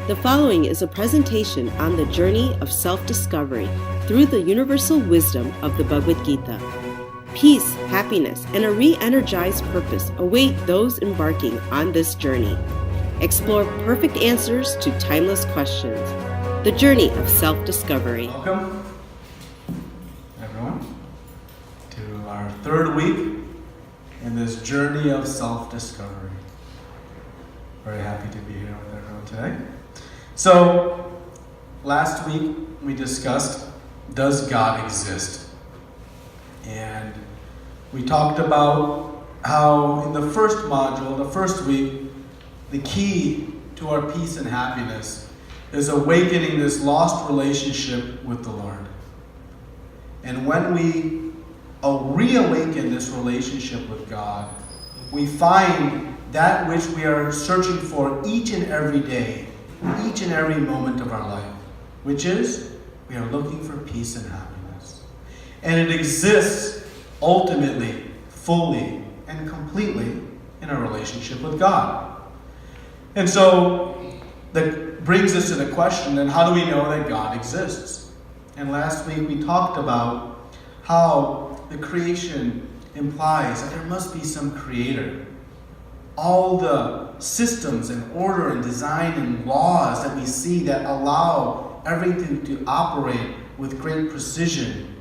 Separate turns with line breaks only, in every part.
The following is a presentation on the journey of self-discovery through the universal wisdom of the Bhagavad Gita. Peace, happiness, and a re-energized purpose await those embarking on this journey. Explore perfect answers to timeless questions. The journey of self-discovery.
Welcome, everyone, to our third week in this journey of self-discovery. Very happy to be here with everyone today. So, last week we discussed, does God exist? And we talked about how in the first module, the first week, the key to our peace and happiness is awakening this lost relationship with the Lord. And when we reawaken this relationship with God, we find that which we are searching for each and every day, each and every moment of our life, which is we are looking for peace and happiness. And it exists ultimately, fully, and completely in our relationship with God. And so that brings us to the question, then how do we know that God exists? And last week we talked about how the creation implies that there must be some creator. All the systems and order and design and laws that we see that allow everything to operate with great precision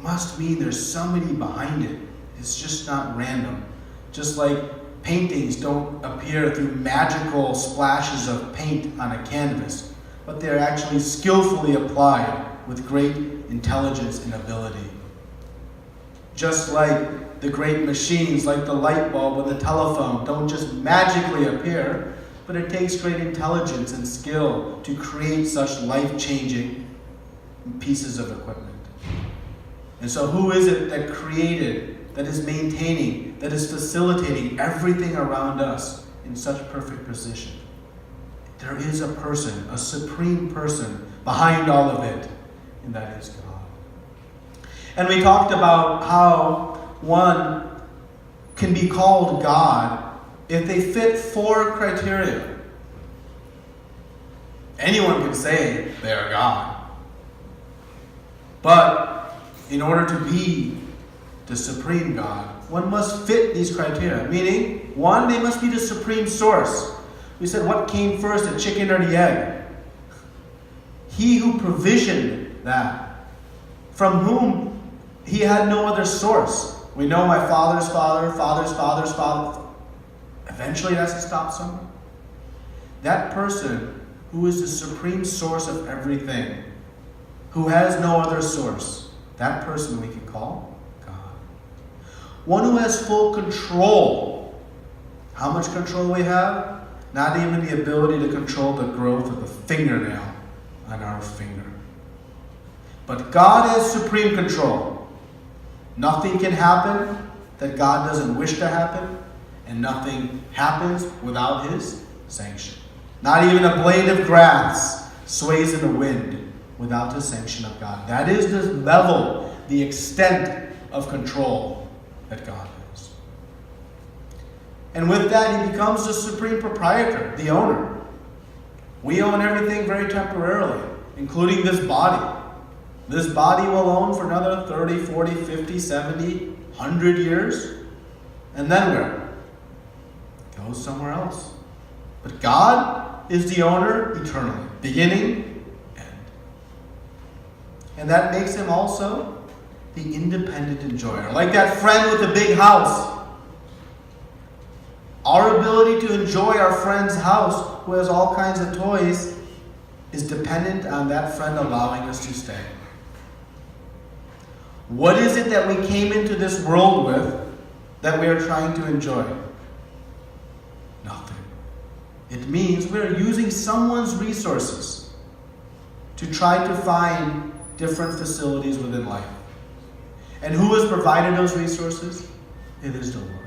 must mean there's somebody behind it. It's just not random. Just like paintings don't appear through magical splashes of paint on a canvas, but they're actually skillfully applied with great intelligence and ability. Just like the great machines like the light bulb or the telephone don't just magically appear, but it takes great intelligence and skill to create such life-changing pieces of equipment. And so who is it that created, that is maintaining, that is facilitating everything around us in such perfect precision? There is a person, a supreme person behind all of it, and that is God. And we talked about how one can be called God if they fit 4 criteria. Anyone can say they are God. But in order to be the supreme God, one must fit these criteria. Meaning, 1, they must be the supreme source. We said, what came first, the chicken or the egg? He who provisioned that, from whom he had no other source. We know my father's father, father's father's father. Eventually it has to stop somewhere. That person who is the supreme source of everything, who has no other source, that person we can call God. One who has full control. How much control we have? Not even the ability to control the growth of the fingernail on our finger. But God has supreme control. Nothing can happen that God doesn't wish to happen, and nothing happens without His sanction. Not even a blade of grass sways in the wind without the sanction of God. That is the level, the extent of control that God has. And with that, He becomes the supreme proprietor, the owner. We own everything very temporarily, including this body. This body will own for another 30, 40, 50, 70, 100 years. And then where? It goes somewhere else. But God is the owner eternally. Beginning, end. And that makes Him also the independent enjoyer. Like that friend with the big house. Our ability to enjoy our friend's house, who has all kinds of toys, is dependent on that friend allowing us to stay. What is it that we came into this world with that we are trying to enjoy? Nothing. It means we are using someone's resources to try to find different facilities within life. And who has provided those resources? It is the Lord.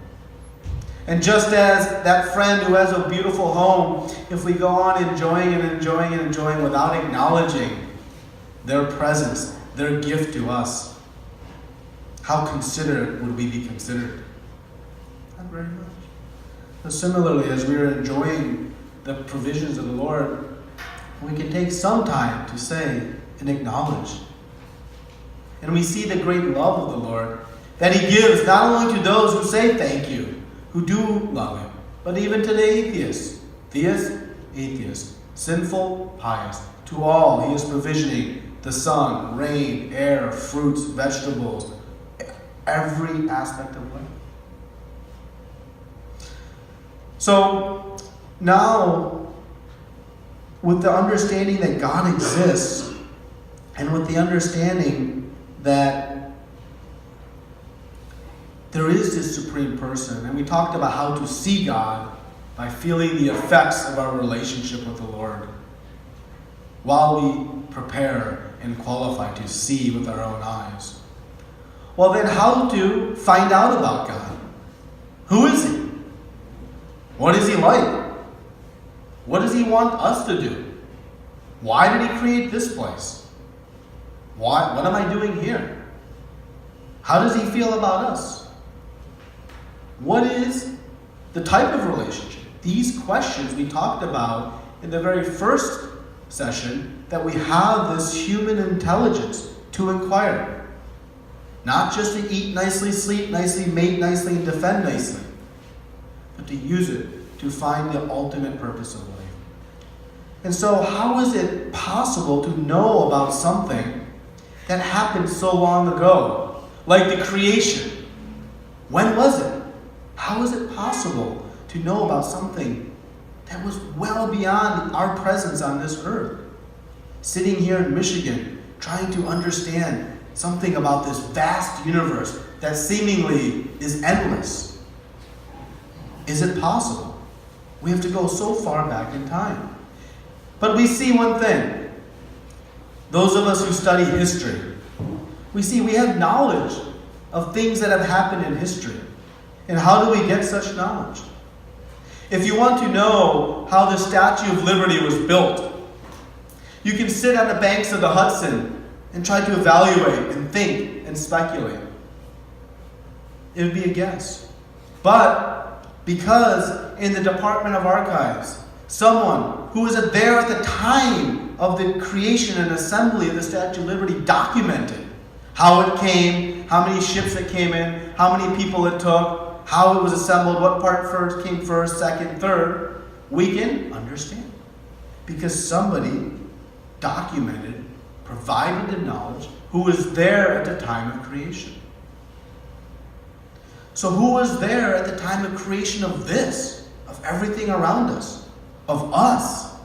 And just as that friend who has a beautiful home, if we go on enjoying and enjoying and enjoying without acknowledging their presence, their gift to us, how considerate would we be considered? Not very much. But similarly, as we are enjoying the provisions of the Lord, we can take some time to say and acknowledge. And we see the great love of the Lord that He gives not only to those who say thank you, who do love Him, but even to the atheists. Theist, atheist, sinful, pious. To all He is provisioning the sun, rain, air, fruits, vegetables, every aspect of life. So now, with the understanding that God exists, and with the understanding that there is this supreme person, and we talked about how to see God by feeling the effects of our relationship with the Lord while we prepare and qualify to see with our own eyes. Well, then how to find out about God? Who is He? What is He like? What does He want us to do? Why did He create this place? What am I doing here? How does He feel about us? What is the type of relationship? These questions we talked about in the very first session, that we have this human intelligence to inquire. Not just to eat nicely, sleep nicely, mate nicely, and defend nicely, but to use it to find the ultimate purpose of life. And so how is it possible to know about something that happened so long ago? Like the creation. When was it? How is it possible to know about something that was well beyond our presence on this earth? Sitting here in Michigan, trying to understand something about this vast universe that seemingly is endless. Is it possible? We have to go so far back in time. But we see one thing. Those of us who study history, we see we have knowledge of things that have happened in history. And how do we get such knowledge? If you want to know how the Statue of Liberty was built, you can sit on the banks of the Hudson and try to evaluate and think and speculate. It would be a guess. But because in the Department of Archives, someone who was there at the time of the creation and assembly of the Statue of Liberty documented how it came, how many ships it came in, how many people it took, how it was assembled, what part first came first, second, third, we can understand. Because somebody documented, provided the knowledge, who was there at the time of creation. So who was there at the time of creation of this, of everything around us, of us,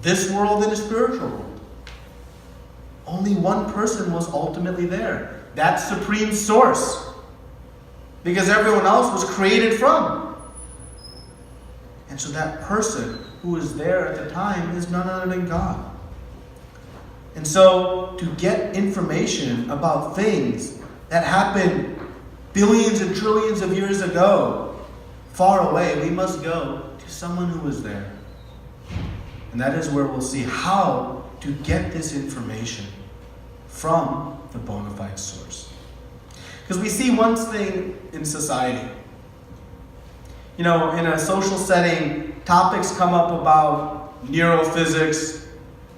this world and the spiritual world? Only one person was ultimately there. That supreme source. Because everyone else was created from. And so that person who was there at the time is none other than God. And so to get information about things that happened billions and trillions of years ago, far away, we must go to someone who was there. And that is where we'll see how to get this information from the bona fide source. Because we see one thing in society. In a social setting, topics come up about neurophysics,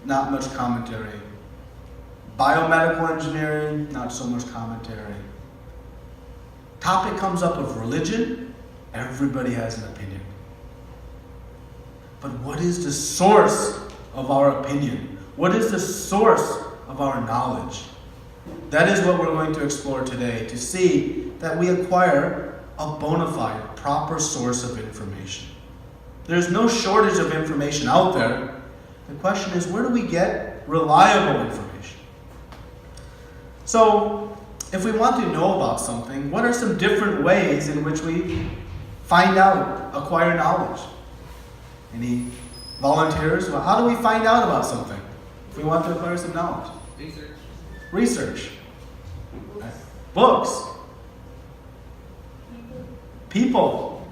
not much commentary. Biomedical engineering, not so much commentary. Topic comes up of religion, everybody has an opinion. But what is the source of our opinion? What is the source of our knowledge? That is what we're going to explore today, to see that we acquire a bona fide, proper source of information. There's no shortage of information out there. The question is, where do we get reliable information? So, if we want to know about something, what are some different ways in which we find out, acquire knowledge? Any volunteers? Well, how do we find out about something if we want to acquire some knowledge? Research. Books. People.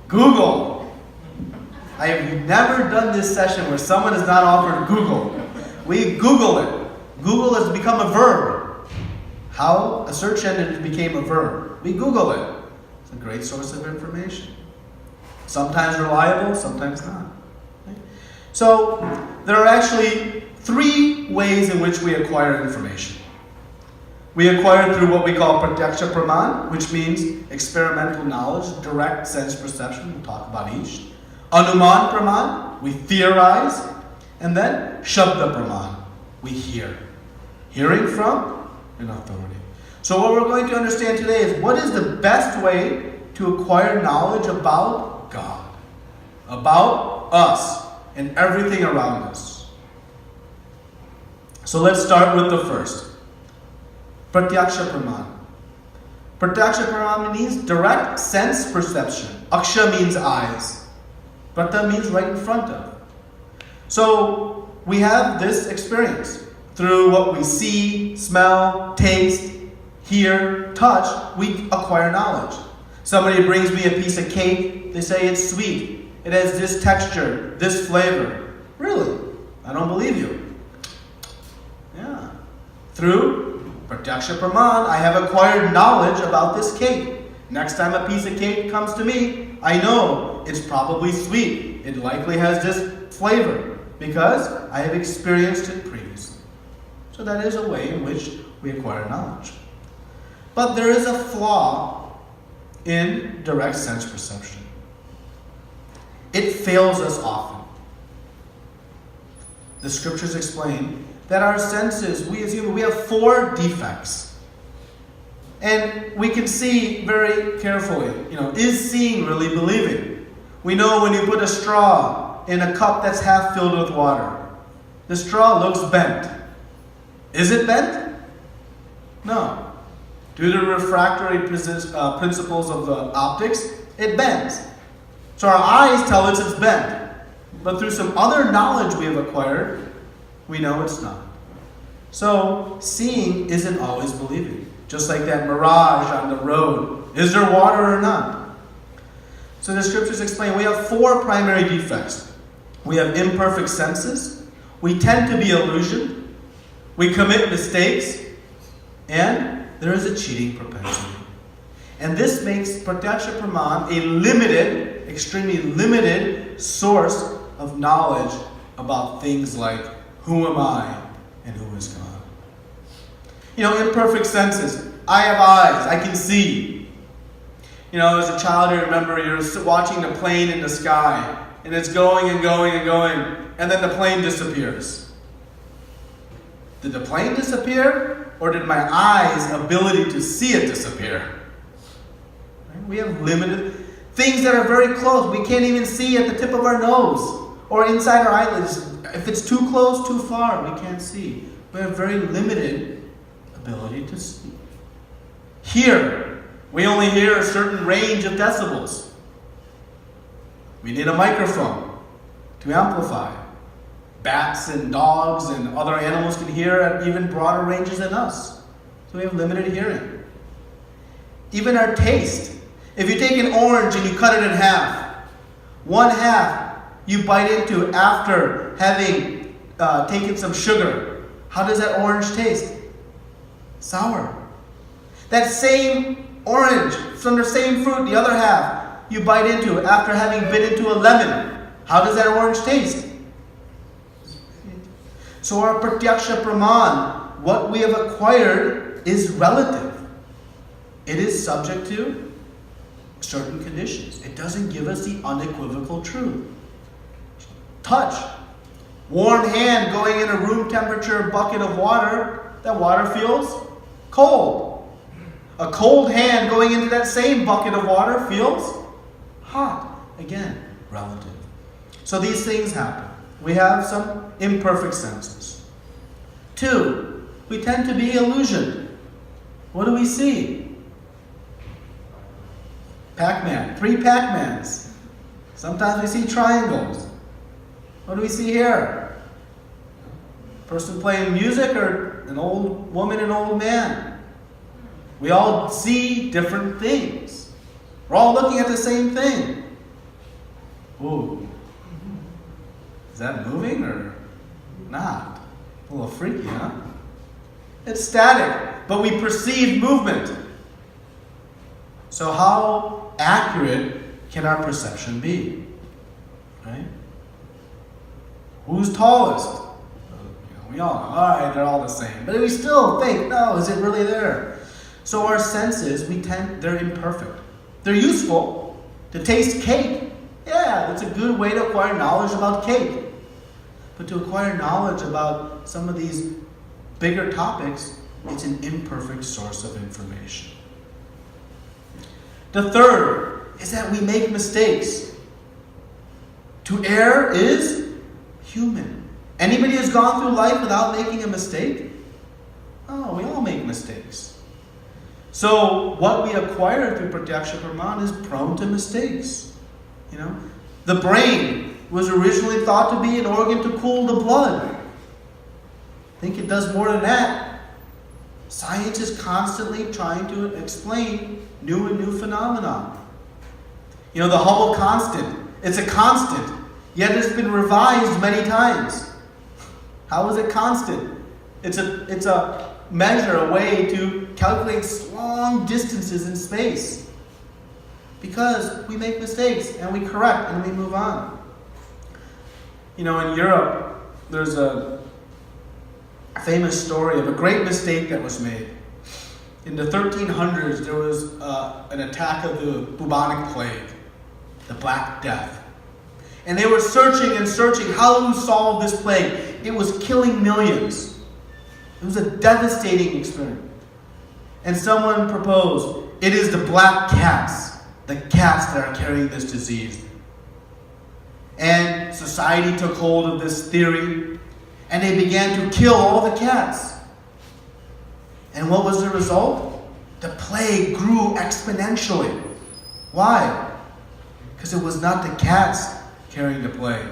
Google. I have never done this session where someone has not offered Google. We Google it. Google has become a verb. How a search engine became a verb. We Google it. It's a great source of information. Sometimes reliable, sometimes not. Okay? So there are actually 3 ways in which we acquire information. We acquire it through what we call pratyaksha praman, which means experimental knowledge, direct sense perception. We'll talk about each. Anuman praman, we theorize. And then shabda praman, we hear. Hearing from an authority. So what we're going to understand today is what is the best way to acquire knowledge about God, about us, and everything around us. So let's start with the first. Pratyaksha praman. Pratyaksha praman means direct sense perception. Aksha means eyes. Pratya means right in front of. So we have this experience. Through what we see, smell, taste, hear, touch, we acquire knowledge. Somebody brings me a piece of cake, they say it's sweet. It has this texture, this flavor. Really? I don't believe you. Yeah. Through Pratyaksha Praman, I have acquired knowledge about this cake. Next time a piece of cake comes to me, I know it's probably sweet. It likely has this flavor because I have experienced it previously. So that is a way in which we acquire knowledge. But there is a flaw in direct sense perception. It fails us often. The scriptures explain that our senses, we as humans, we have 4 defects. And we can see very carefully, is seeing really believing? We know when you put a straw in a cup that's half filled with water, the straw looks bent. Is it bent? No. Due to refractory principles of the optics, it bends. So our eyes tell us it's bent. But through some other knowledge we have acquired, we know it's not. So seeing isn't always believing. Just like that mirage on the road. Is there water or not? So the scriptures explain we have 4 primary defects. We have imperfect senses. We tend to be illusioned. We commit mistakes. And there is a cheating propensity. And this makes Pratyaksha Praman a limited, extremely limited source of knowledge about things like who am I and who is God. Imperfect senses. I have eyes. I can see. As a child, I remember you're watching the plane in the sky, and it's going and going and going, and then the plane disappears. Did the plane disappear, or did my eyes' ability to see it disappear? Right? We have limited things that are very close. We can't even see at the tip of our nose or inside our eyelids. If it's too close, too far, we can't see. We have very limited ability to see. Hear. We only hear a certain range of decibels. We need a microphone to amplify. Bats and dogs and other animals can hear at even broader ranges than us. So we have limited hearing. Even our taste. If you take an orange and you cut it in half, one half you bite into after having taken some sugar. How does that orange taste? Sour. That same orange from the same fruit, the other half, you bite into after having bit into a lemon. How does that orange taste? So our Pratyaksha Praman, what we have acquired, is relative. It is subject to certain conditions. It doesn't give us the unequivocal truth. Touch. Warm hand going in a room temperature bucket of water, that water feels cold. A cold hand going into that same bucket of water feels hot. Again, relative. So these things happen. We have some imperfect senses. 2, we tend to be illusioned. What do we see? Pac-Man. 3 Pac-Mans. Sometimes we see triangles. What do we see here? Person playing music or an old woman and old man? We all see different things. We're all looking at the same thing. Ooh. Is that moving or not? A little freaky, huh? It's static, but we perceive movement. So how accurate can our perception be? Right? Who's tallest? We all know, all right, they're all the same. But we still think, no, is it really there? So our senses, they're imperfect. They're useful. To taste cake, yeah, it's a good way to acquire knowledge about cake. But to acquire knowledge about some of these bigger topics, it's an imperfect source of information. The third is that we make mistakes. To err is human. Anybody who's gone through life without making a mistake? Oh, we all make mistakes. So what we acquire through Pratyaksha Praman is prone to mistakes. The brain was originally thought to be an organ to cool the blood. I think it does more than that. Science is constantly trying to explain new and new phenomena. The Hubble constant, it's a constant, yet it's been revised many times. How is it constant? It's a measure, a way to calculate long distances in space. Because we make mistakes and we correct and we move on. In Europe, there's a famous story of a great mistake that was made. In the 1300s, there was an attack of the bubonic plague, the Black Death. And they were searching and searching how to solve this plague. It was killing millions. It was a devastating experiment. And someone proposed, it is the black cats, the cats that are carrying this disease. And society took hold of this theory, and they began to kill all the cats. And what was the result? The plague grew exponentially. Why? Because it was not the cats carrying the plague.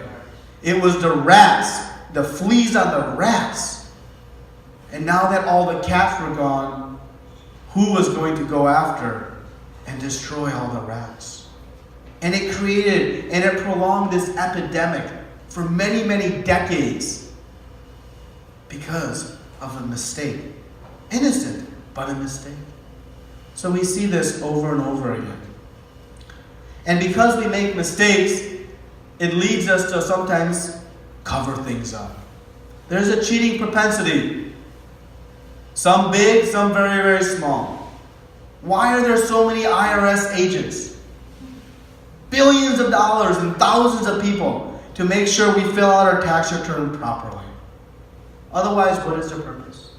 It was the rats, the fleas on the rats. And now that all the cats were gone, who was going to go after and destroy all the rats? And it created and it prolonged this epidemic for many, many decades because of a mistake. Innocent, but a mistake. So we see this over and over again. And because we make mistakes, it leads us to sometimes cover things up. There's a cheating propensity. Some big, some very, very small. Why are there so many IRS agents? Billions of dollars and thousands of people to make sure we fill out our tax return properly. Otherwise, what is their purpose?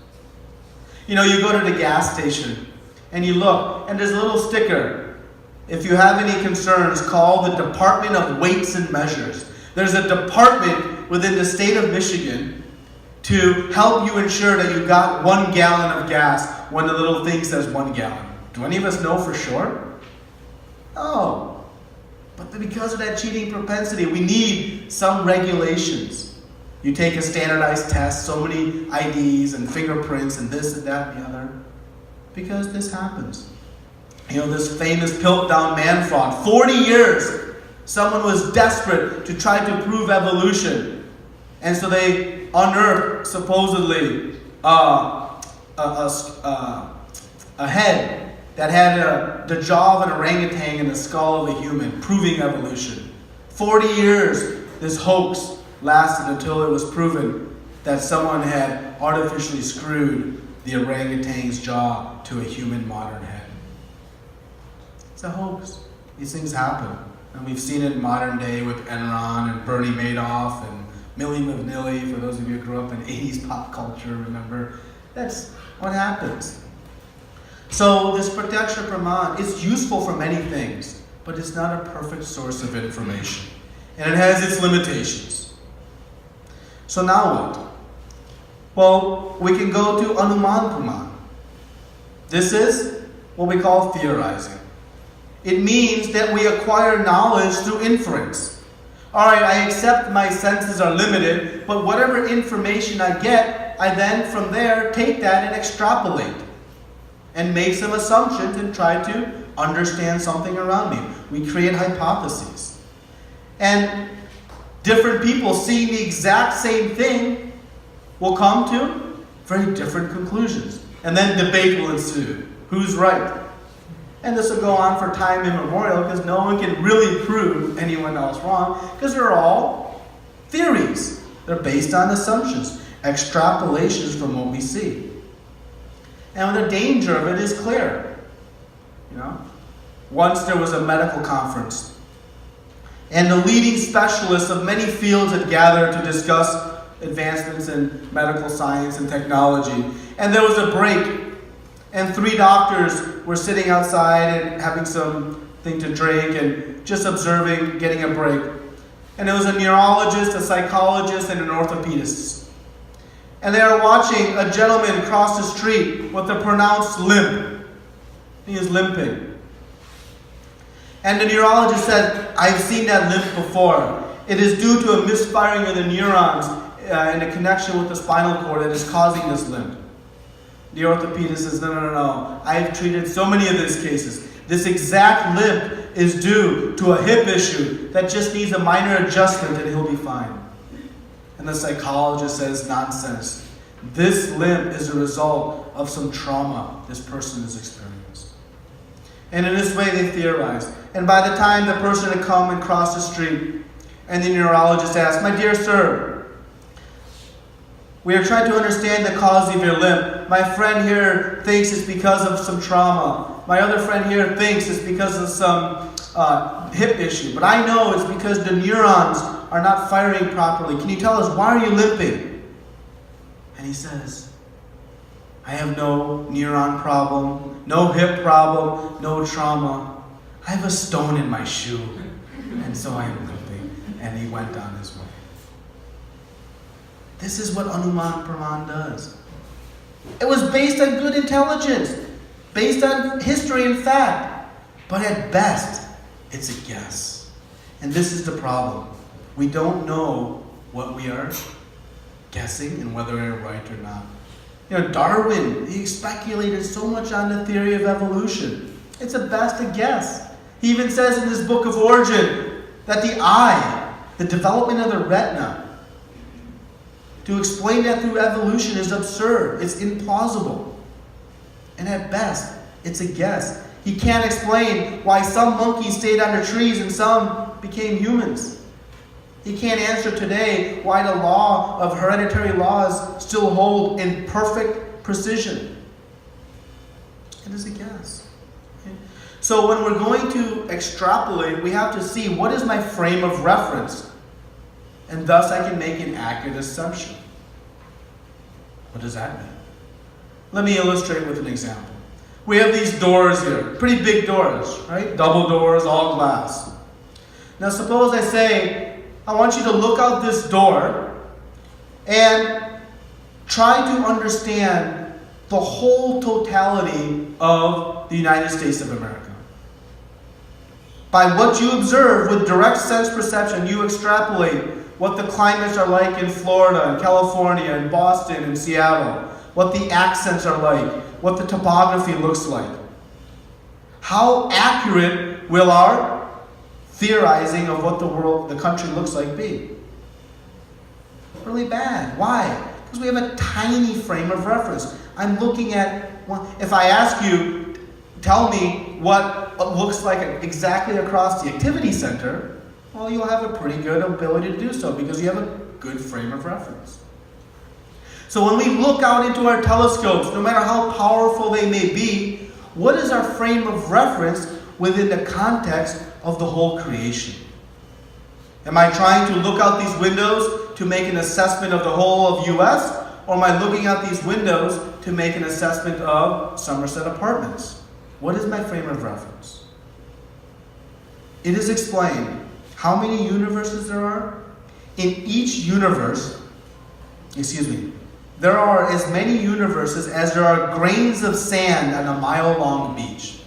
You go to the gas station and you look, and there's a little sticker. If you have any concerns, call the Department of Weights and Measures. There's a department within the state of Michigan to help you ensure that you got 1 gallon of gas when the little thing says 1 gallon. Do any of us know for sure? No. But because of that cheating propensity, we need some regulations. You take a standardized test, so many IDs and fingerprints and this and that and the other. Because this happens. This famous Piltdown man fraud. 40 years, someone was desperate to try to prove evolution. And so they unearthed, supposedly, a head that had the jaw of an orangutan and the skull of a human, proving evolution. 40 years, this hoax lasted until it was proven that someone had artificially screwed the orangutan's jaw to a human modern head. It's a hoax. These things happen. And we've seen it in modern day with Enron and Bernie Madoff and Milli Vanilli, for those of you who grew up in 80s pop culture, remember? That's what happens. So this Pratyaksha Praman is useful for many things, but it's not a perfect source of information. And it has its limitations. So now what? Well, we can go to Anuman Praman. This is what we call theorizing. It means that we acquire knowledge through inference. All right, I accept my senses are limited, but whatever information I get, I then from there take that and extrapolate and make some assumptions and try to understand something around me. We create hypotheses. And different people seeing the exact same thing will come to very different conclusions. And then debate will ensue. Who's right? And this will go on for time immemorial because no one can really prove anyone else wrong because they're all theories. They're based on assumptions, extrapolations from what we see. And the danger of it is clear. Once there was a medical conference, and the leading specialists of many fields had gathered to discuss advancements in medical science and technology. And there was a break, and 3 doctors were sitting outside and having something to drink and just observing, getting a break. And there was a neurologist, a psychologist, and an orthopedist. And they are watching a gentleman cross the street with a pronounced limp. He is limping. And the neurologist said, I've seen that limp before. It is due to a misfiring of the neurons in a connection with the spinal cord that is causing this limp. The orthopedist says, no. I've treated so many of these cases. This exact limp is due to a hip issue that just needs a minor adjustment and he'll be fine. And the psychologist says, nonsense. This limp is a result of some trauma this person has experienced. And in this way they theorized. And by the time the person had come and crossed the street, and the neurologist asked, my dear sir, we are trying to understand the cause of your limp. My friend here thinks it's because of some trauma. My other friend here thinks it's because of some hip issue. But I know it's because the neurons are not firing properly. Can you tell us, why are you limping? And he says, I have no neuron problem, no hip problem, no trauma. I have a stone in my shoe, and so I am limping. And he went on his way. This is what Anuman Praman does. It was based on good intelligence, based on history and fact. But at best, it's a guess. And this is the problem. We don't know what we are guessing and whether we're right or not. Darwin, he speculated so much on the theory of evolution. It's at best a guess. He even says in his book of Origin that the eye, the development of the retina, to explain that through evolution is absurd. It's implausible. And at best, it's a guess. He can't explain why some monkeys stayed under trees and some became humans. He can't answer today why the law of hereditary laws still hold in perfect precision. It is a guess. Okay? So when we're going to extrapolate, we have to see what is my frame of reference. And thus I can make an accurate assumption. What does that mean? Let me illustrate with an example. We have these doors here, pretty big doors, right? Double doors, all glass. Now suppose I say, I want you to look out this door and try to understand the whole totality of the United States of America. By what you observe with direct sense perception, you extrapolate what the climates are like in Florida and California and Boston and Seattle, what the accents are like, what the topography looks like. How accurate will our theorizing of what the country looks like be? Really bad. Why? Because we have a tiny frame of reference. I'm looking at, if I ask you, tell me what it looks like exactly across the activity center, well, you'll have a pretty good ability to do so because you have a good frame of reference. So when we look out into our telescopes, no matter how powerful they may be, what is our frame of reference within the context of the whole creation? Am I trying to look out these windows to make an assessment of the whole of U.S., or am I looking out these windows to make an assessment of Somerset Apartments? What is my frame of reference? It is explained how many universes there are. In each universe, there are as many universes as there are grains of sand on a mile-long beach.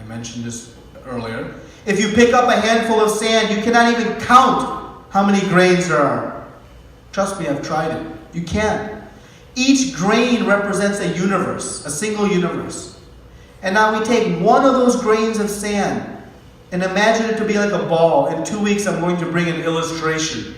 I mentioned this earlier. If you pick up a handful of sand, you cannot even count how many grains there are. Trust me, I've tried it. You can't. Each grain represents a universe, a single universe. And now we take one of those grains of sand and imagine it to be like a ball. In 2 weeks, I'm going to bring an illustration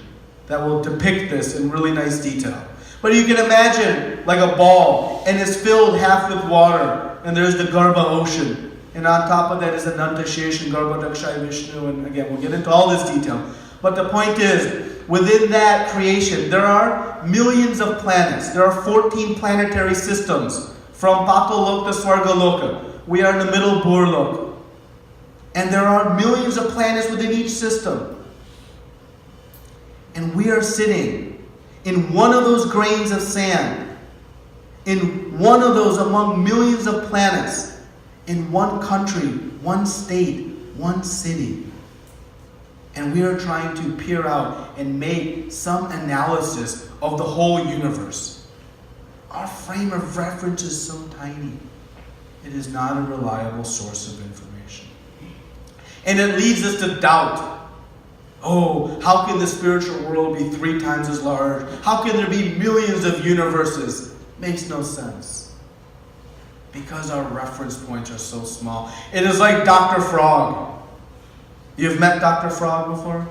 that will depict this in really nice detail. But you can imagine like a ball, and it's filled half with water, and there's the Garba Ocean, And on top of that is Ananta Shesh and Garbhodakshaya Vishnu. And again, we'll get into all this detail. But the point is, within that creation, there are millions of planets. There are 14 planetary systems from Pataloka to Swargaloka. We are in the middle Burlok. And there are millions of planets within each system. And we are sitting in one of those grains of sand, in one of those among millions of planets, in one country, one state, one city. And we are trying to peer out and make some analysis of the whole universe. Our frame of reference is so tiny. It is not a reliable source of information. And it leads us to doubt. Oh, how can the spiritual world be 3 times as large? How can there be millions of universes? Makes no sense. Because our reference points are so small. It is like Dr. Frog. You've met Dr. Frog before?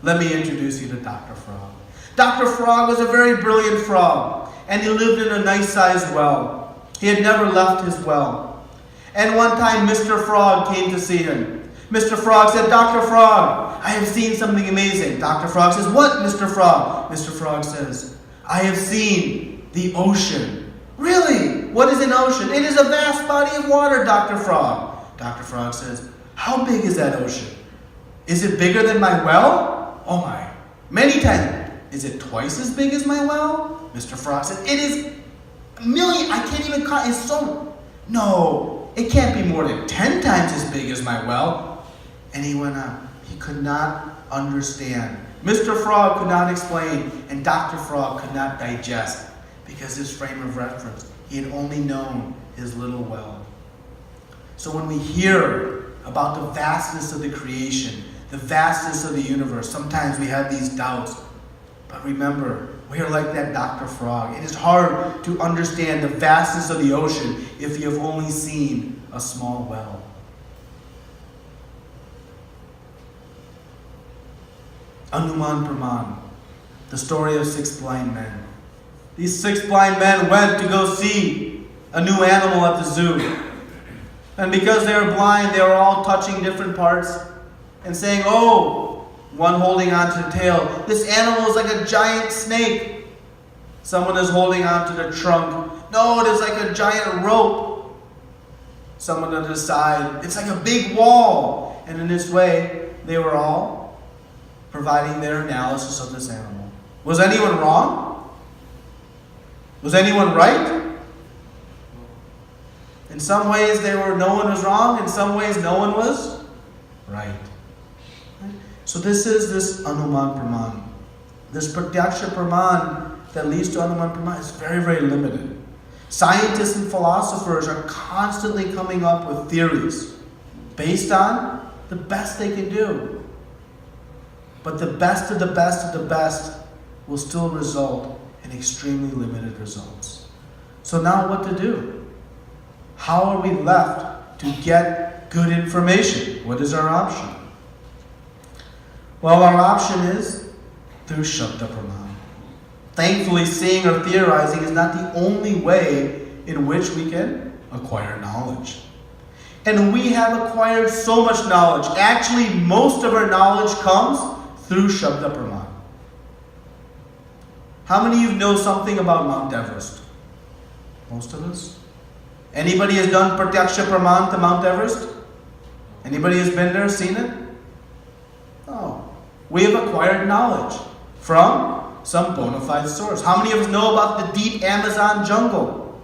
Let me introduce you to Dr. Frog. Dr. Frog was a very brilliant frog, and he lived in a nice-sized well. He had never left his well. And one time, Mr. Frog came to see him. Mr. Frog said, Dr. Frog, I have seen something amazing. Dr. Frog says, what, Mr. Frog? Mr. Frog says, I have seen the ocean. Really? What is an ocean? It is a vast body of water, Dr. Frog. Dr. Frog says, how big is that ocean? Is it bigger than my well? Oh my, many times. Is it twice as big as my well? Mr. Frog said, it is a million. I can't even count. It's so, no, it can't be more than 10 times as big as my well. And he went on. He could not understand. Mr. Frog could not explain, and Dr. Frog could not digest, because his frame of reference, he had only known his little well. So when we hear about the vastness of the creation, the vastness of the universe, sometimes we have these doubts. But remember, we are like that Dr. Frog. It is hard to understand the vastness of the ocean if you have only seen a small well. Anuman Praman, the story of 6 blind men. These 6 blind men went to go see a new animal at the zoo. And because they were blind, they were all touching different parts and saying, oh, one holding onto the tail, this animal is like a giant snake. Someone is holding onto the trunk. No, it is like a giant rope. Someone on the side, it's like a big wall. And in this way, they were all providing their analysis of this animal. Was anyone wrong? Was anyone right? In some ways, no one was wrong. In some ways, no one was right. So this is this Anuman Praman. This Pratyaksha Praman that leads to Anuman Praman is very, very limited. Scientists and philosophers are constantly coming up with theories based on the best they can do. But the best of the best of the best will still result in extremely limited results. So now what to do? How are we left to get good information? What is our option? Well, our option is through Shabda Praman. Thankfully, seeing or theorizing is not the only way in which we can acquire knowledge. And we have acquired so much knowledge. Actually, most of our knowledge comes through Shabda Praman. How many of you know something about Mount Everest? Most of us. Anybody has done Pratyaksha Praman to Mount Everest? Anybody has been there, seen it? No. We have acquired knowledge from some bona fide source. How many of us know about the deep Amazon jungle?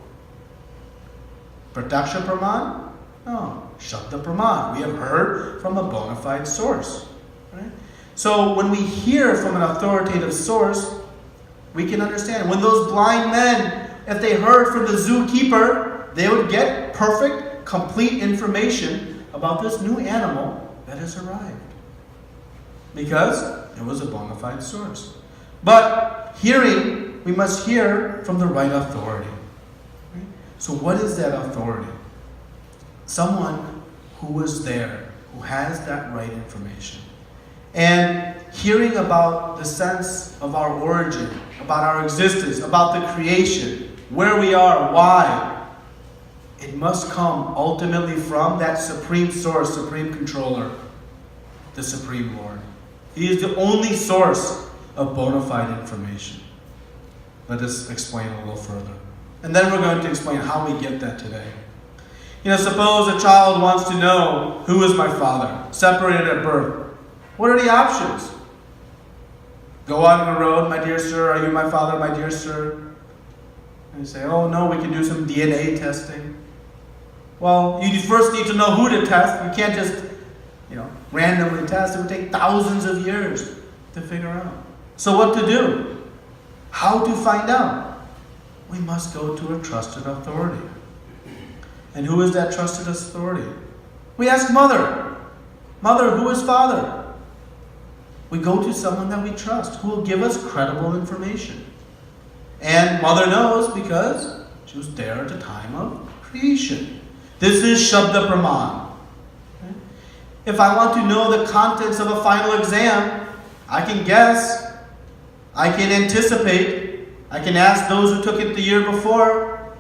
Pratyaksha Praman? No. Shabda Praman. We have heard from a bona fide source. Right? So when we hear from an authoritative source, we can understand. When those blind men, if they heard from the zookeeper, they would get perfect, complete information about this new animal that has arrived. Because it was a bona fide source. But hearing, we must hear from the right authority. Right? So what is that authority? Someone who was there, who has that right information. And hearing about the sense of our origin, about our existence, about the creation, where we are, why. it must come ultimately from that supreme source, supreme controller, the Supreme Lord. He is the only source of bona fide information. Let us explain a little further. And then we're going to explain how we get that today. Suppose a child wants to know, who is my father? Separated at birth. What are the options? Go out on the road, my dear sir, are you my father, my dear sir? And you say, oh no, we can do some DNA testing. Well, you first need to know who to test. You can't just, randomly test. It would take thousands of years to figure out. So what to do? How to find out? We must go to a trusted authority. And who is that trusted authority? We ask Mother. Mother, who is Father? We go to someone that we trust, who will give us credible information. And Mother knows because she was there at the time of creation. This is Shabda Praman. Okay? If I want to know the contents of a final exam, I can guess, I can anticipate, I can ask those who took it the year before.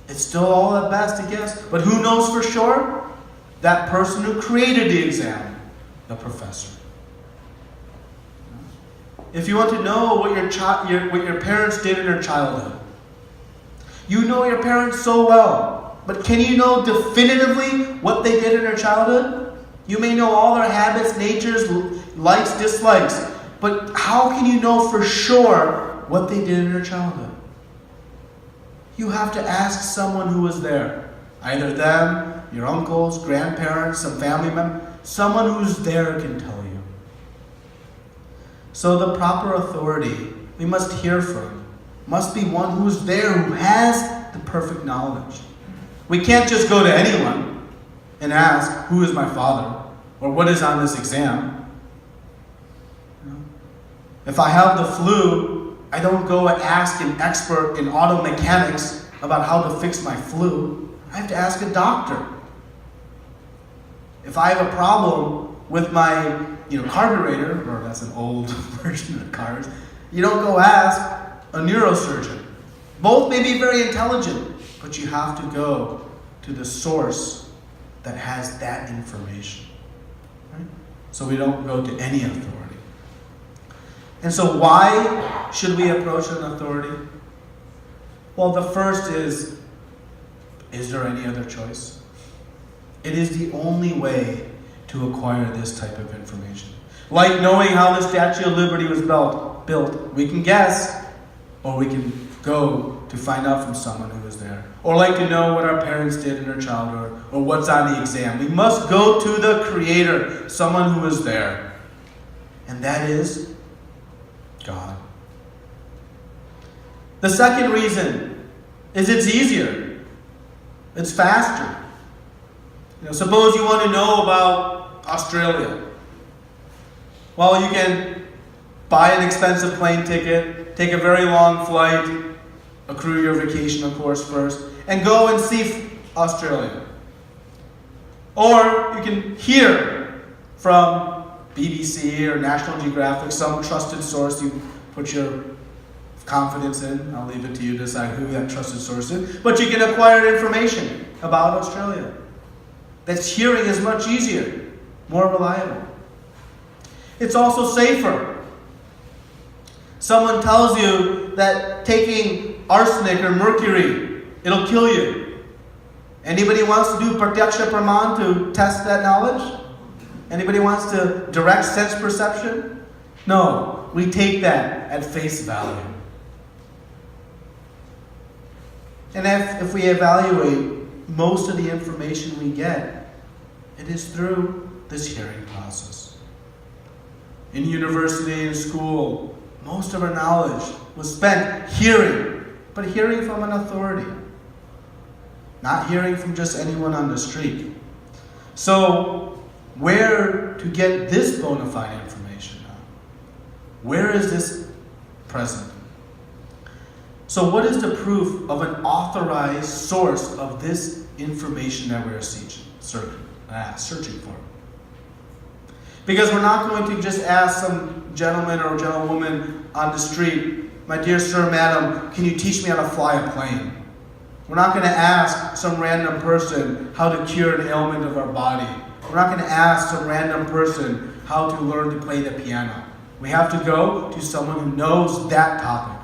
It's still all at best a guess. But who knows for sure? That person who created the exam, the professor. If you want to know what your parents did in their childhood, you know your parents so well, but can you know definitively what they did in their childhood? You may know all their habits, natures, likes, dislikes, but how can you know for sure what they did in their childhood? You have to ask someone who was there. Either them, your uncles, grandparents, some family member. Someone who's there can tell you. So the proper authority we must hear from must be one who's there, who has the perfect knowledge. We can't just go to anyone and ask, who is my father? Or what is on this exam? If I have the flu, I don't go and ask an expert in auto mechanics about how to fix my flu. I have to ask a doctor. If I have a problem with my carburetor, or that's an old version of cars, you don't go ask a neurosurgeon. Both may be very intelligent, but you have to go to the source that has that information. Right? So we don't go to any authority. And so why should we approach an authority? Well, the first is there any other choice? It is the only way to acquire this type of information. Like knowing how the Statue of Liberty was built. We can guess, or we can go to find out from someone who was there. Or like to know what our parents did in their childhood, or what's on the exam. We must go to the Creator, someone who was there. And that is God. The second reason is it's easier. It's faster. Suppose you want to know about Australia. Well, you can buy an expensive plane ticket, take a very long flight, accrue your vacation, of course, first, and go and see Australia. Or you can hear from BBC or National Geographic, some trusted source you put your confidence in. I'll leave it to you to decide who that trusted source is. But you can acquire information about Australia. That's hearing is much easier, more reliable. It's also safer. Someone tells you that taking arsenic or mercury, it'll kill you. Anybody wants to do pratyaksha praman to test that knowledge? Anybody wants to direct sense perception? No, we take that at face value. And if we evaluate most of the information we get, it is through this hearing process. In university and school, most of our knowledge was spent hearing, but hearing from an authority. Not hearing from just anyone on the street. So, where to get this bona fide information now? Where is this present? So what is the proof of an authorized source of this information that we're searching for? Because we're not going to just ask some gentleman or gentlewoman on the street, my dear sir, madam, can you teach me how to fly a plane? We're not going to ask some random person how to cure an ailment of our body. We're not going to ask some random person how to learn to play the piano. We have to go to someone who knows that topic.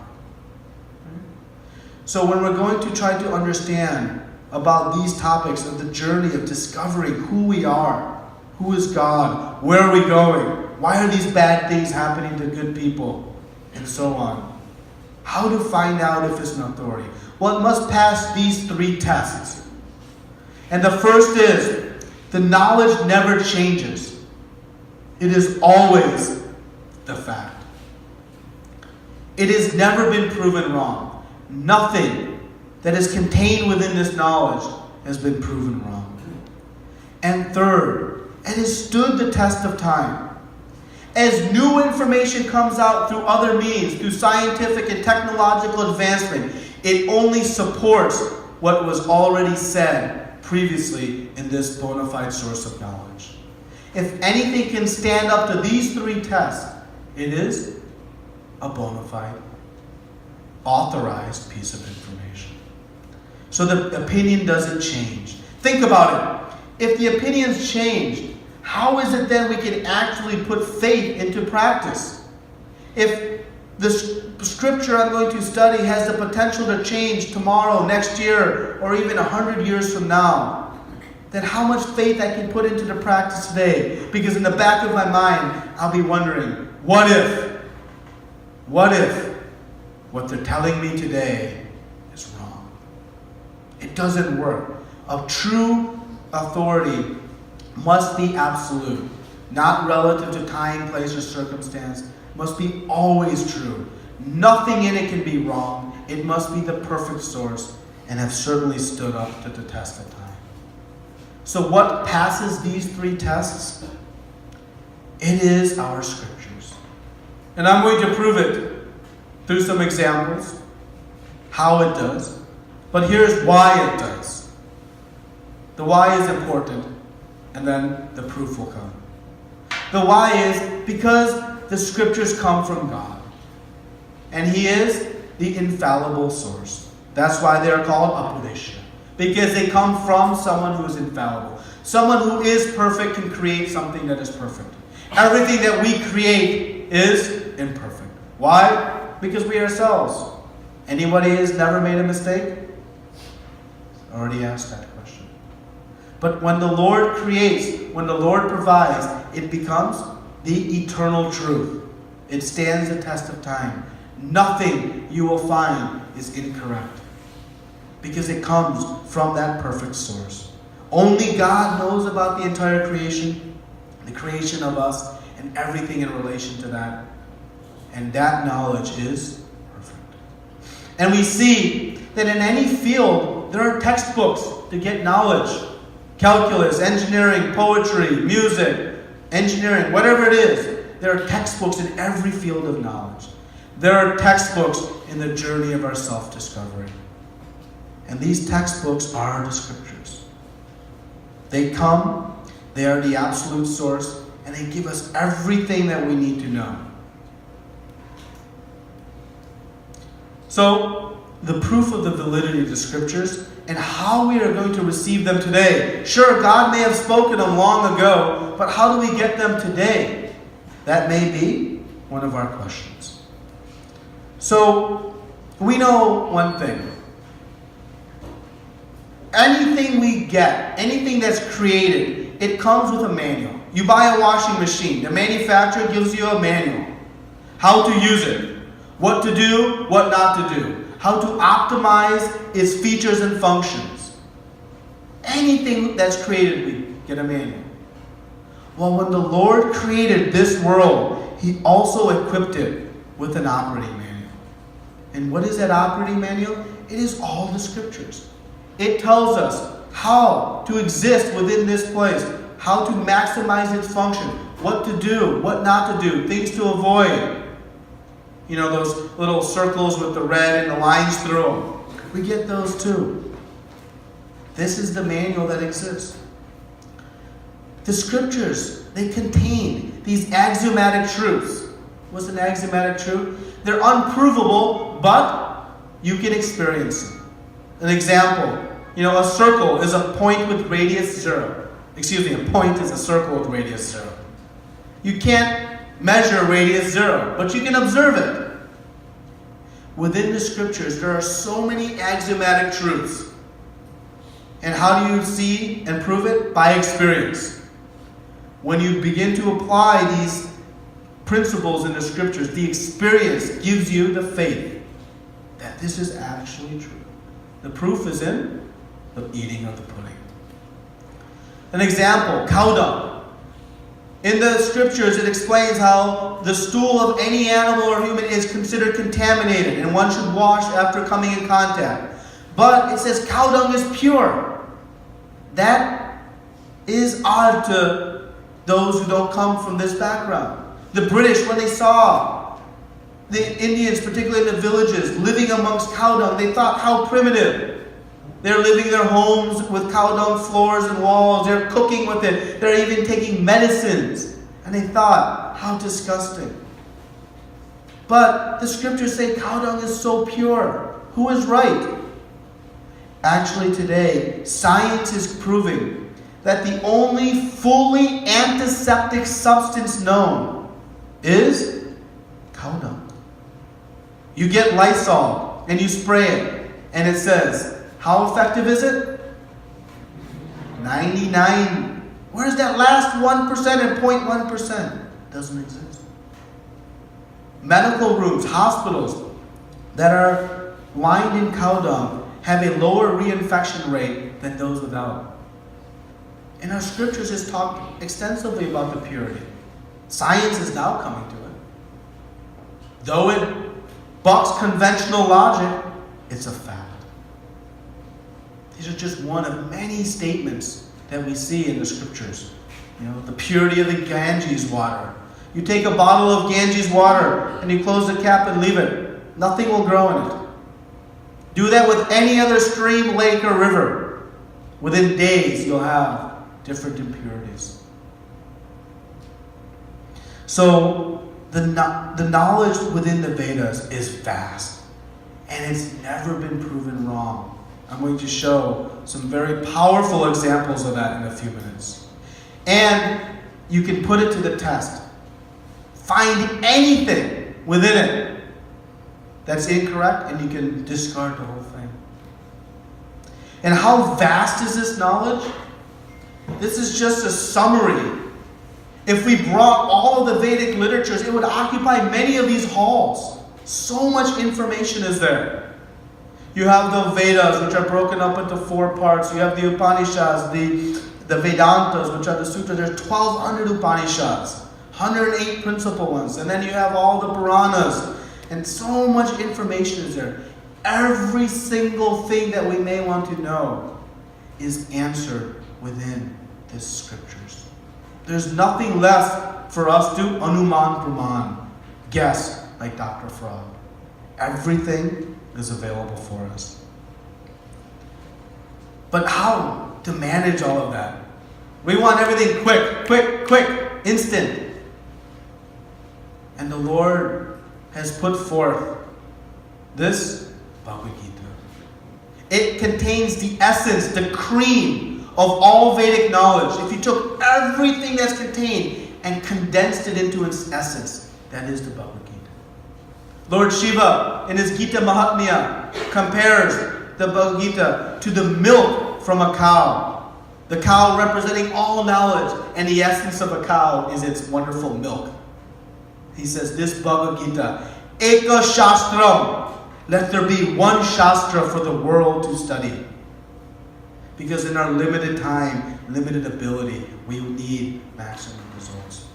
So when we're going to try to understand about these topics of the journey of discovering who we are, who is God, where are we going, why are these bad things happening to good people, and so on. How to find out if it's an authority? Well, it must pass these 3 tests. And the first is, the knowledge never changes. It is always the fact. It has never been proven wrong. Nothing that is contained within this knowledge has been proven wrong. And third, it has stood the test of time. As new information comes out through other means, through scientific and technological advancement, it only supports what was already said previously in this bona fide source of knowledge. If anything can stand up to these 3 tests, it is a bona fide, authorized piece of information. So the opinion doesn't change. Think about it. If the opinion's changed, how is it then we can actually put faith into practice? If the scripture I'm going to study has the potential to change tomorrow, next year, or even 100 years from now, then how much faith I can put into the practice today? Because in the back of my mind, I'll be wondering, what if what they're telling me today is wrong? It doesn't work. A true authority must be absolute, not relative to time, place, or circumstance. Must be always true. Nothing in it can be wrong. It must be the perfect source and have certainly stood up to the test of time. So what passes these 3 tests? It is our scriptures. And I'm going to prove it through some examples, how it does. But here's why it does. The why is important, and then the proof will come. The why is because the scriptures come from God. And He is the infallible source. That's why they are called Apuresha. Because they come from someone who is infallible. Someone who is perfect can create something that is perfect. Everything that we create is imperfect. Why? Because we ourselves. Anybody has never made a mistake? Already asked that question. But when the Lord creates, when the Lord provides, it becomes the eternal truth. It stands the test of time. Nothing you will find is incorrect. Because it comes from that perfect source. Only God knows about the entire creation, the creation of us, and everything in relation to that. And that knowledge is perfect. And we see that in any field, there are textbooks to get knowledge. Calculus, engineering, poetry, music, engineering, whatever it is. There are textbooks in every field of knowledge. There are textbooks in the journey of our self-discovery. And these textbooks are the scriptures. They come, they are the absolute source, and they give us everything that we need to know. So, the proof of the validity of the scriptures and how we are going to receive them today. Sure, God may have spoken them long ago, but how do we get them today? That may be one of our questions. So, we know one thing. Anything we get, anything that's created, it comes with a manual. You buy a washing machine. The manufacturer gives you a manual. How to use it. What to do, what not to do. How to optimize its features and functions. Anything that's created, we get a manual. Well, when the Lord created this world, He also equipped it with an operating manual. And what is that operating manual? It is all the scriptures. It tells us how to exist within this place, how to maximize its function, what to do, what not to do, things to avoid. You know, those little circles with the red and the lines through them. We get those too. This is the manual that exists. The scriptures, they contain these axiomatic truths. What's an axiomatic truth? They're unprovable, but you can experience them. An example, a circle is a point with radius 0. A point is a circle with radius 0. You can't measure radius 0, but you can observe it. Within the scriptures, there are so many axiomatic truths. And how do you see and prove it? By experience. When you begin to apply these principles in the scriptures, the experience gives you the faith that this is actually true. The proof is in the eating of the pudding. An example, cow dung. In the scriptures, it explains how the stool of any animal or human is considered contaminated and one should wash after coming in contact. But it says cow dung is pure. That is odd to those who don't come from this background. The British, when they saw the Indians, particularly in the villages, living amongst cow dung, they thought, how primitive. They're living their homes with cow dung floors and walls. They're cooking with it. They're even taking medicines. And they thought, how disgusting. But the scriptures say cow dung is so pure. Who is right? Actually, today, science is proving that the only fully antiseptic substance known is cow dung. You get Lysol and you spray it, and it says, how effective is it? 99. Where's that last 1% and 0.1%? Doesn't exist. Medical rooms, hospitals that are lined in cow dung have a lower reinfection rate than those without. And our scriptures has talked extensively about the purity. Science is now coming to it. Though it bucks conventional logic, it's a fact. These are just one of many statements that we see in the scriptures. The purity of the Ganges water. You take a bottle of Ganges water and you close the cap and leave it. Nothing will grow in it. Do that with any other stream, lake, or river. Within days, you'll have different impurities. So, the knowledge within the Vedas is vast. And it's never been proven wrong. I'm going to show some very powerful examples of that in a few minutes. And you can put it to the test. Find anything within it that's incorrect, and you can discard the whole thing. And how vast is this knowledge? This is just a summary. If we brought all of the Vedic literatures, it would occupy many of these halls. So much information is there. You have the Vedas, which are broken up into 4 parts. You have the Upanishads, the Vedantas, which are the sutras. There's 1,200 Upanishads, 108 principal ones. And then you have all the Puranas. And so much information is there. Every single thing that we may want to know is answered within the scriptures. There's nothing left for us to anuman praman, guess, like Dr. Freud. Everything is available for us. But how to manage all of that? We want everything quick, instant. And the Lord has put forth this Bhagavad Gita. It contains the essence, the cream of all Vedic knowledge. If you took everything that's contained and condensed it into its essence, that is the Bhagavad Gita. Lord Shiva, in his Gita Mahatmya, compares the Bhagavad Gita to the milk from a cow. The cow representing all knowledge, and the essence of a cow is its wonderful milk. He says, this Bhagavad Gita, Eka Shastram, let there be one Shastra for the world to study. Because in our limited time, limited ability, we need maximum results.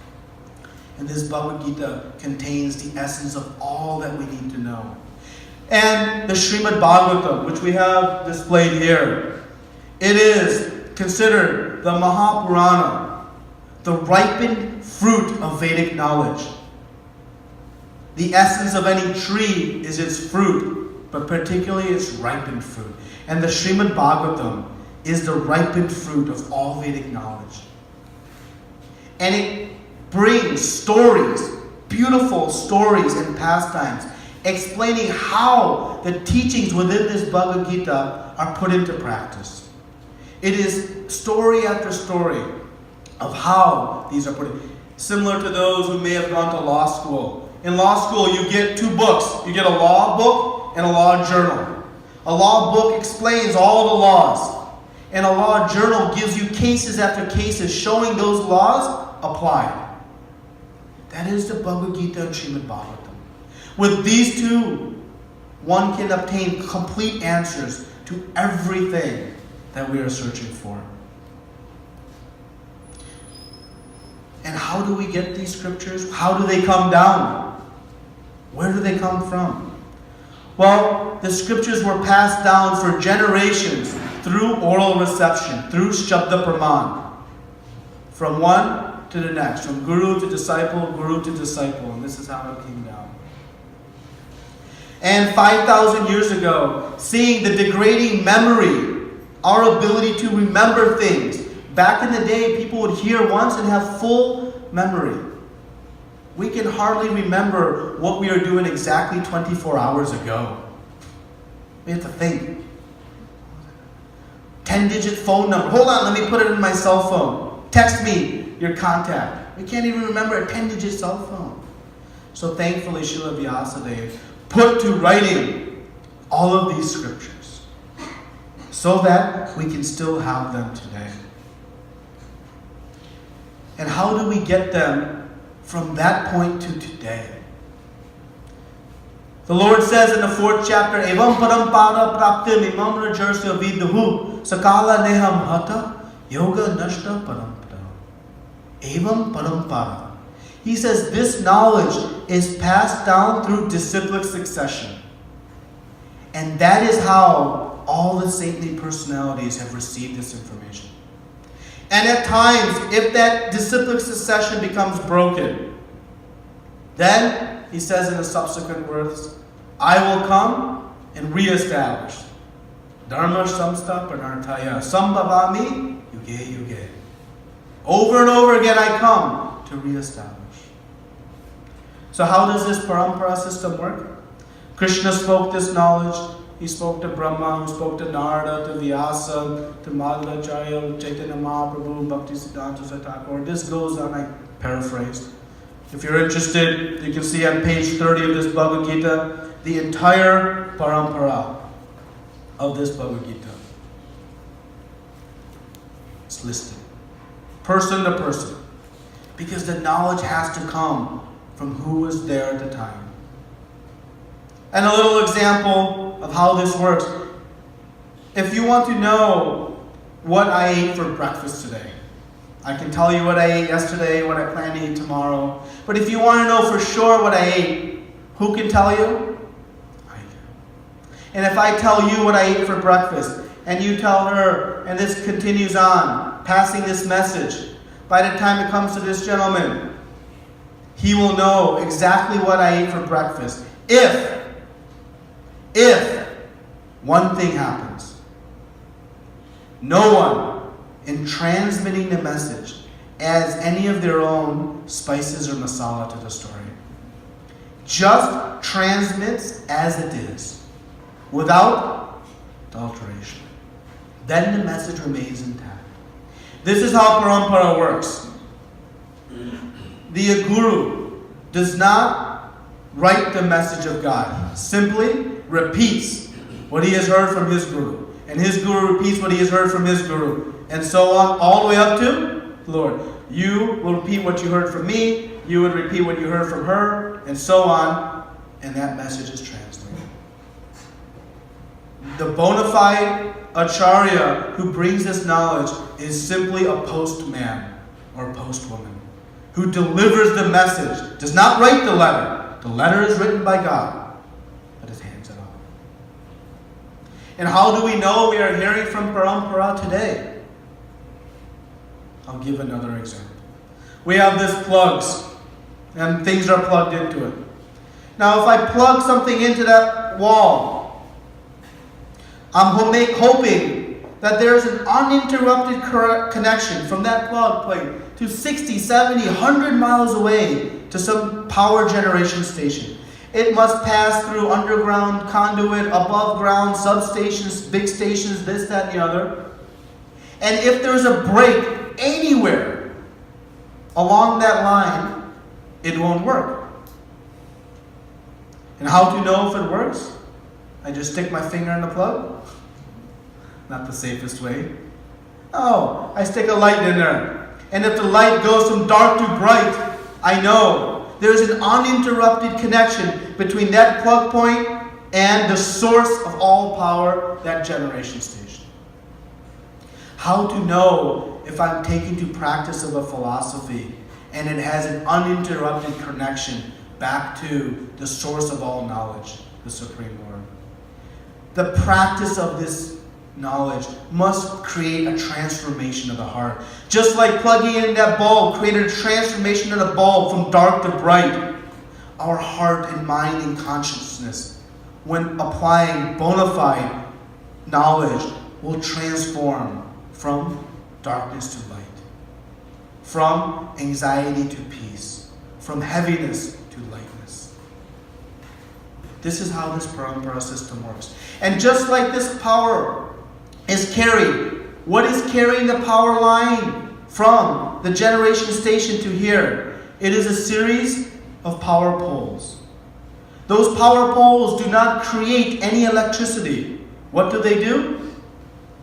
And this Bhagavad Gita contains the essence of all that we need to know. And the Srimad Bhagavatam, which we have displayed here, it is considered the Mahapurana, the ripened fruit of Vedic knowledge. The essence of any tree is its fruit, but particularly its ripened fruit. And the Srimad Bhagavatam is the ripened fruit of all Vedic knowledge. And it brings stories, beautiful stories and pastimes, explaining how the teachings within this Bhagavad Gita are put into practice. It is story after story of how these are put in. Similar to those who may have gone to law school. In law school, you get two books. You get a law book and a law journal. A law book explains all the laws. And a law journal gives you cases after cases showing those laws applied. That is the Bhagavad Gita and Srimad Bhagavatam. With these two, one can obtain complete answers to everything that we are searching for. And how do we get these scriptures? How do they come down? Where do they come from? Well, the scriptures were passed down for generations through oral reception, through Shabda Praman. From one to the next, from guru to disciple, and this is how it came down. And 5,000 years ago, seeing the degrading memory, our ability to remember things. Back in the day, people would hear once and have full memory. We can hardly remember what we were doing exactly 24 hours ago. We have to think. 10-digit phone number. Hold on, let me put it in my cell phone. Text me your contact. We can't even remember a 10-digit cell phone. So thankfully, Srila Vyasadeva put to writing all of these scriptures so that we can still have them today. And how do we get them from that point to today? The Lord says in the 4th chapter, Evam parampara praptim imam rajarsya viduhu sakala neham hata yoga nashta parampara. Evam parampara. He says this knowledge is passed down through disciplic succession. And that is how all the saintly personalities have received this information. And at times, if that disciplic succession becomes broken, then, he says in the subsequent words, I will come and reestablish. Dharma samsta panarthaya sambhavami yuge yuge. Over and over again I come to reestablish. So how does this parampara system work? Krishna spoke this knowledge. He spoke to Brahma, who spoke to Narada, to Vyasa, to Madhvacharya, Chaitanya Mahaprabhu, Bhaktisiddhanta Thakur. This goes on, I paraphrased. If you're interested, you can see on page 30 of this Bhagavad Gita, the entire parampara of this Bhagavad Gita. It's listed. Person to person. Because the knowledge has to come from who was there at the time. And a little example of how this works. If you want to know what I ate for breakfast today, I can tell you what I ate yesterday, what I plan to eat tomorrow. But if you want to know for sure what I ate, who can tell you? I can. And if I tell you what I ate for breakfast, and you tell her, and this continues on, passing this message, by the time it comes to this gentleman, he will know exactly what I ate for breakfast. If one thing happens, no one in transmitting the message adds any of their own spices or masala to the story. Just transmits as it is, without adulteration. Then the message remains intact. This is how parampara works. The guru does not write the message of God. Simply repeats what he has heard from his guru. And his guru repeats what he has heard from his guru. And so on, all the way up to the Lord. You will repeat what you heard from me. You would repeat what you heard from her. And so on. And that message is translated. The bona fide acharya who brings this knowledge is simply a postman or postwoman who delivers the message. Does not write the letter. The letter is written by God, but it hands it on. And how do we know we are hearing from parampara today? I'll give another example. We have this plugs, and things are plugged into it. Now, if I plug something into that wall, I'm hoping that there's an uninterrupted connection from that plug plate to 60, 70, 100 miles away to some power generation station. It must pass through underground conduit, above ground, substations, big stations, this, that, and the other. And if there's a break anywhere along that line, it won't work. And how to know if it works? I just stick my finger in the plug? Not the safest way. No, I stick a light in there. And if the light goes from dark to bright, I know there's an uninterrupted connection between that plug point and the source of all power, that generation station. How to know if I'm taking to practice of a philosophy and it has an uninterrupted connection back to the source of all knowledge, the Supreme Lord. The practice of this knowledge must create a transformation of the heart. Just like plugging in that bulb created a transformation of the bulb from dark to bright. Our heart and mind and consciousness, when applying bona fide knowledge, will transform from darkness to light, from anxiety to peace, from heaviness to lightness. This is how this parampara system works. And just like this power is carried, what is carrying the power line from the generation station to here? It is a series of power poles. Those power poles do not create any electricity. What do?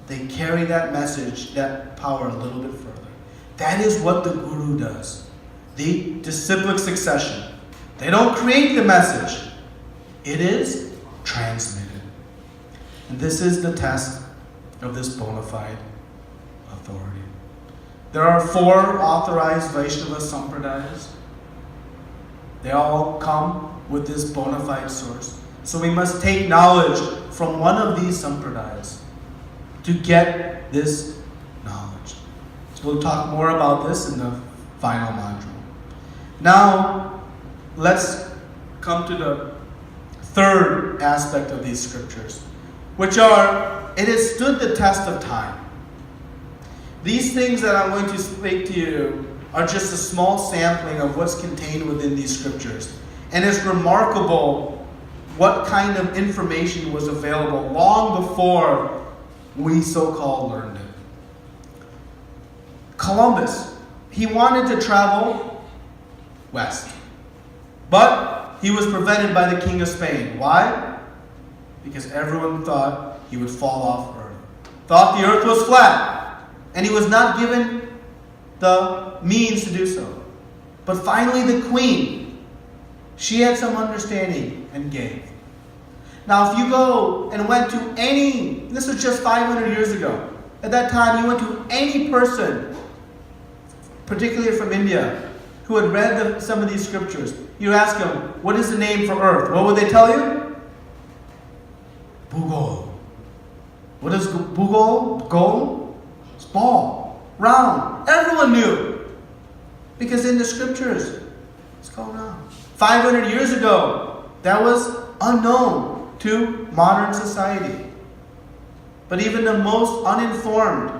They carry that message, that power a little bit further. That is what the Guru does. The disciplic succession. They don't create the message. It is transmitted. And this is the test of this bona fide authority. There are 4 authorized Vaishnava sampradayas. They all come with this bona fide source. So we must take knowledge from one of these sampradayas to get this knowledge. So we'll talk more about this in the final module. Now, let's come to the third aspect of these scriptures, which are, it has stood the test of time. These things that I'm going to speak to you are just a small sampling of what's contained within these scriptures. And it's remarkable what kind of information was available long before we so-called learned it. Columbus, he wanted to travel west, but he was prevented by the King of Spain. Why? Because everyone thought he would fall off Earth. Thought the Earth was flat, and he was not given the means to do so. But finally the Queen, she had some understanding and gave. Now if you go and went to any, this was just 500 years ago. At that time you went to any person, particularly from India, who had read some of these scriptures. You ask them, what is the name for Earth? What would they tell you? Bhugol. What is Bhugol? Bhugol? It's ball, round. Everyone knew. Because in the scriptures, it's called round. 500 years ago, that was unknown to modern society. But even the most uninformed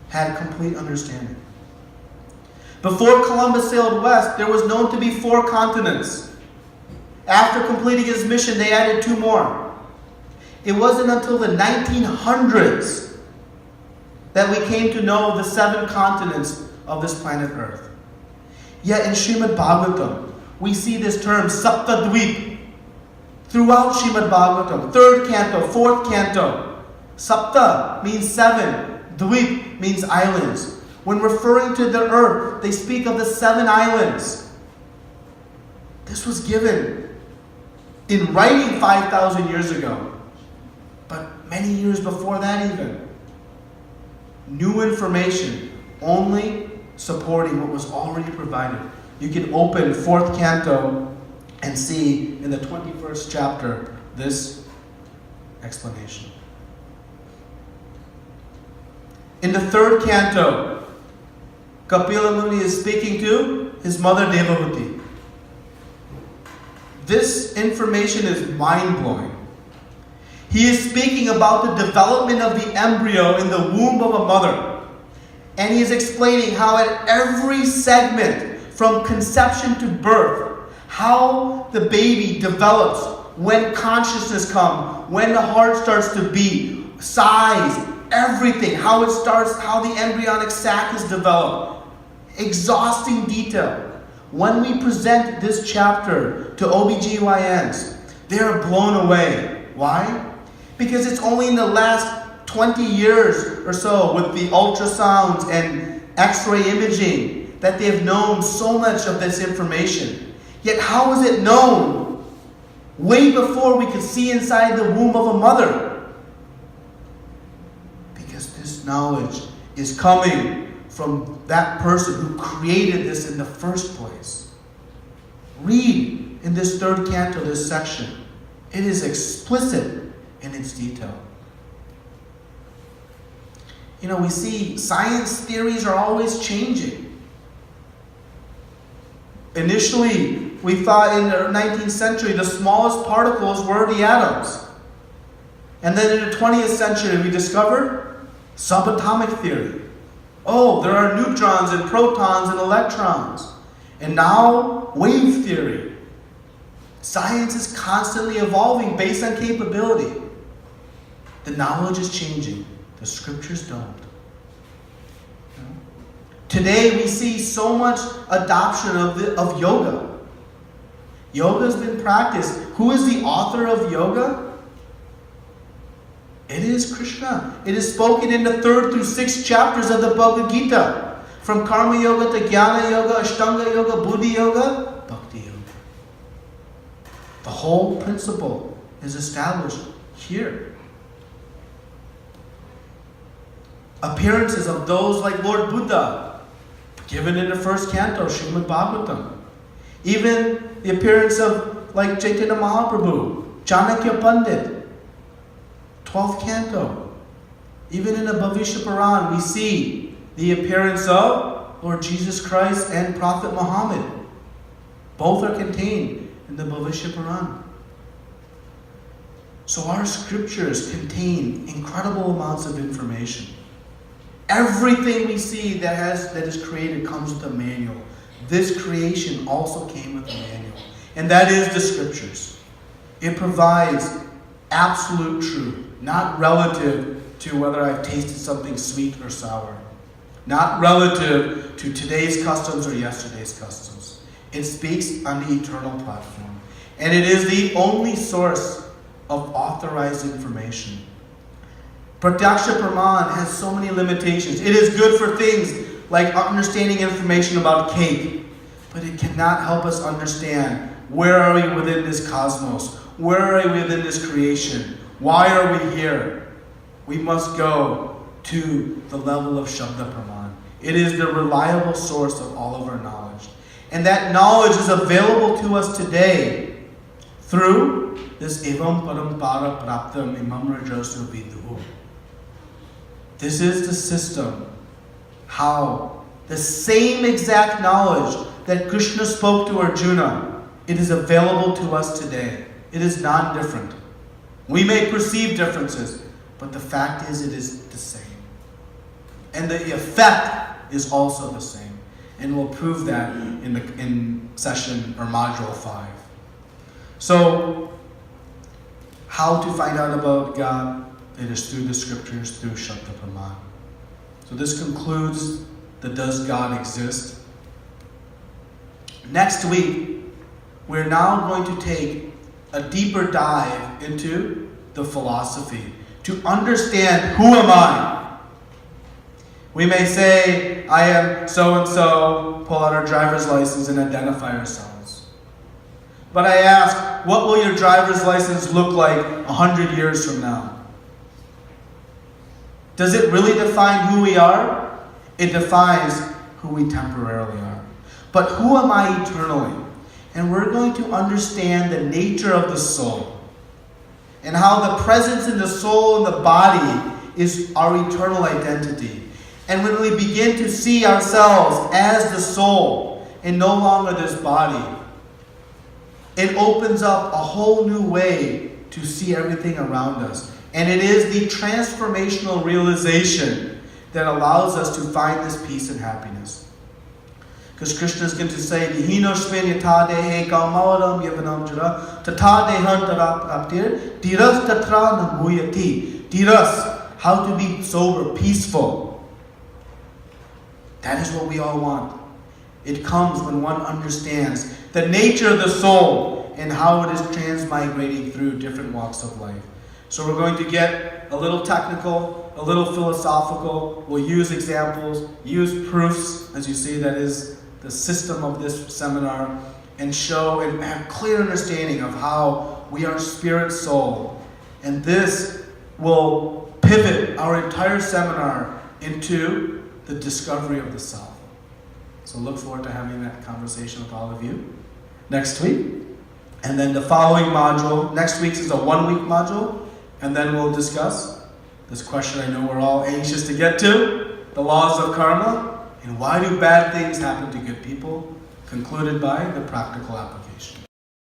had complete understanding. Before Columbus sailed west, there was known to be 4 continents. After completing his mission, they added 2 more. It wasn't until the 1900s that we came to know the 7 continents of this planet Earth. Yet in Srimad Bhagavatam, we see this term, Saptadvip, throughout Srimad Bhagavatam, 3rd canto, 4th canto. Sapta means 7, Dvip means islands. When referring to the earth, they speak of the 7 islands. This was given in writing 5,000 years ago. But many years before that even. New information, only supporting what was already provided. You can open 4th canto and see in the 21st chapter this explanation. In the 3rd canto, Kapila Muni is speaking to his mother Devahuti. This information is mind-blowing. He is speaking about the development of the embryo in the womb of a mother. And he is explaining how at every segment, from conception to birth, how the baby develops, when consciousness comes, when the heart starts to beat, size, everything, how it starts, how the embryonic sac is developed. Exhausting detail. When we present this chapter to OBGYNs, they are blown away. Why? Because it's only in the last 20 years or so with the ultrasounds and X-ray imaging that they have known so much of this information. Yet how was it known way before we could see inside the womb of a mother? Because this knowledge is coming from that person who created this in the first place. Read in this third canto, this section. It is explicit in its detail. You know, we see science theories are always changing. Initially, we thought in the 19th century the smallest particles were the atoms. And then in the 20th century we discovered subatomic theory. Oh, there are neutrons and protons and electrons. And now, wave theory. Science is constantly evolving based on capability. The knowledge is changing. The scriptures don't. Today we see so much adoption of yoga. Yoga has been practiced. Who is the author of yoga? It is Krishna. It is spoken in the 3rd through 6th chapters of the Bhagavad Gita. From Karma Yoga to Jnana Yoga, Ashtanga Yoga, Buddhi Yoga, Bhakti Yoga. The whole principle is established here. Appearances of those like Lord Buddha, given in the 1st canto, Srimad Bhagavatam. Even the appearance of like Chaitanya Mahaprabhu, Chanakya Pandit, 12th canto. Even in the Bhavishya Puran, we see the appearance of Lord Jesus Christ and Prophet Muhammad. Both are contained in the Bhavishya Puran. So our scriptures contain incredible amounts of information. Everything we see that is created comes with a manual. This creation also came with a manual. And that is the scriptures. It provides absolute truth, not relative to whether I've tasted something sweet or sour. Not relative to today's customs or yesterday's customs. It speaks on the eternal platform. And it is the only source of authorized information. Pratyaksha Praman has so many limitations. It is good for things like understanding information about cake, but it cannot help us understand where are we within this cosmos? Where are we within this creation? Why are we here? We must go to the level of Shabda Praman. It is the reliable source of all of our knowledge. And that knowledge is available to us today through this Evam Parampara Praptam Imam Rajasu Viduhu. This is the system, how the same exact knowledge that Krishna spoke to Arjuna, it is available to us today. It is not different. We may perceive differences, but the fact is it is the same. And the effect is also the same. And we'll prove that in session or module 5. So, how to find out about God? It is through the scriptures, through Shabda Praman. So this concludes the Does God Exist? Next week, we're now going to take a deeper dive into the philosophy to understand who am I. We may say, I am so-and-so, pull out our driver's license and identify ourselves. But I ask, what will your driver's license look like 100 years from now? Does it really define who we are? It defines who we temporarily are. But who am I eternally? And we're going to understand the nature of the soul and how the presence in the soul and the body is our eternal identity. And when we begin to see ourselves as the soul and no longer this body, it opens up a whole new way to see everything around us. And it is the transformational realization that allows us to find this peace and happiness. Because Krishna is going to say, Dihinoshven yatha dehe kaumaram yavanam jara tatha dehan taraptir tiras tatra namuyati. Tiras, how to be sober, peaceful. That is what we all want. It comes when one understands the nature of the soul and how it is transmigrating through different walks of life. So we're going to get a little technical, a little philosophical. We'll use examples, use proofs, as you see, that is the system of this seminar, and show and have clear understanding of how we are spirit soul. And this will pivot our entire seminar into the discovery of the self. So look forward to having that conversation with all of you next week. And then the following module, next week's is a 1 week module, and then we'll discuss this question I know we're all anxious to get to, the laws of karma, and why do bad things happen to good people, concluded by the practical application.